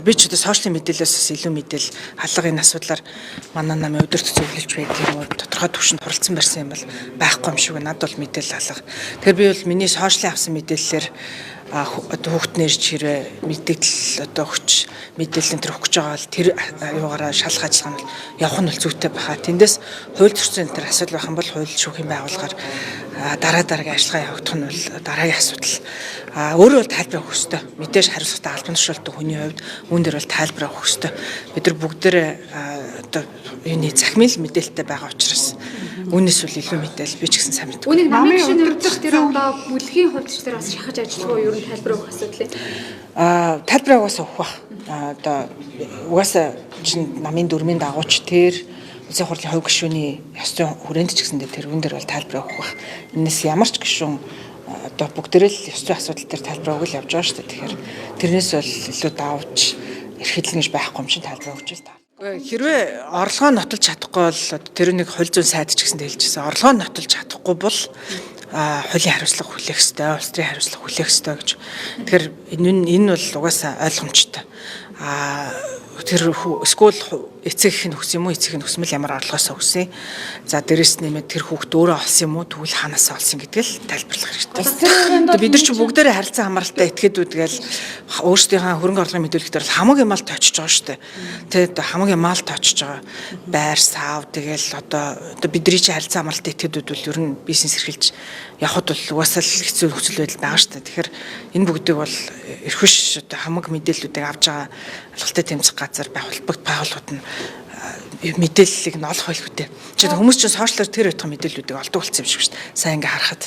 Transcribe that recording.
Би ч одоо сошиал мэдээлэлээс илүү мэдээл халга энэ асуудлаар манай намын өдөрт зөвлөж байдаг юм уу тодорхой түвшинд хуралцсан барьсан юм бол байхгүй юм шиг надад бол мэдээлэл алга. Тэгэхээр би бол миний сошиалын авсан мэдээллээр одоо хүүхд нэрч хэрэг мэдээлэл одоо өгч мэдээллийн төрөх гэж байгаа бол тэр юугаараа шалах ажиллагаа нь явах нь бол зүйтэй баха. Тэндээс хууль зөрчил энэ асуудал байх юм бол хууль шүүхийн байгууллагаар дараагийн ажиллагаа явагдах нь бол дараагийн асуудал. Өөрөө бол тайлбар өгөх ёстой. Мэдээж хариуцлагатай албан тушаалтай хүний хувьд үүн дээр бол тайлбар өгөх ёстой. Бид нар бүгдээрээ одоо юуны захимын мэдээлэлтэй байгаа учраас үүнээс бол илүү мэдээл би ч гэсэн сайн мэддэг. Үүнийг намын гишүүн өргөдөх тэр одоо бүлгийн хувьдч дээр бас шахаж ажиллах уу ер нь тайлбар өгөх асуудал. Тайлбар угаасаа өгөх бах. Одоо угаасаа намын дүрмийн дагууч тэр улсын хурлын хувь гишүүний ёс зүйн хүрээнд ч гэсэндээ тэр үүн дээр бол тайлбар өгөх бах. Энэс ямар ч гишүүн одоо бүгдээрээ л ёс зүйн асуудал дээр тайлбар өгөл явж байгаа шүү дээ. Тэгэхээр тэрнээс бол илүү давж эрхэлнэ гэж байхгүй юм чинь тайлбар өгч л таа. Хэрвээ орлогоо нотолж чадахгүй бол тэр нэг хууль зүйн сайд ч гэсэндээ хэлжсэн. Орлогоо нотолж чадахгүй бол хуулийн хариуцлага хүлээх ёстой, улс төрийн хариуцлага хүлээх ёстой гэж. Тэгэхээр энэ бол угаасаа ойлгомжтой. Тэр эсвэл эцэг их нь хүс юм уу, эцэг нь хүсмэл ямар орлогоосоо хүсье. За дээрэс нэмээд тэр хүүхд өөрөө олсон юм уу, тэгвэл ханаасаа олсон гэдгийг л тайлбарлах хэрэгтэй. Бид нар ч бүгдээрээ харилцан хамааралтай этгээдүүд гээл өөрсдийнхээ хөрөнгө орлогын мэдүүлэгт бол хамаагийн мал тоочж байгаа шүү дээ. Тэгээд хамаагийн мал тоочж байгаа. Байр сав тэгэл одоо бидний чинь харилцан хамааралтай этгээдүүд бол ер нь бизнес эрхэлж явхад бол угаасаа л хэцүү нөхцөл байдал байгаа шүү дээ. Тэгэхээр энэ бүгдийг бол эрхвш одоо хамаг мэдээллүүдийг авж байгаа алгалтай тэмцэх газар байгууллагууд нь мэдээллийг нь олох байлгүй дээ. Хүмүүс чинь сошиалор тэр байтугай мэдээллүүдийг олдог болсон юм шиг шүү дээ. Сайн ингээ харахад.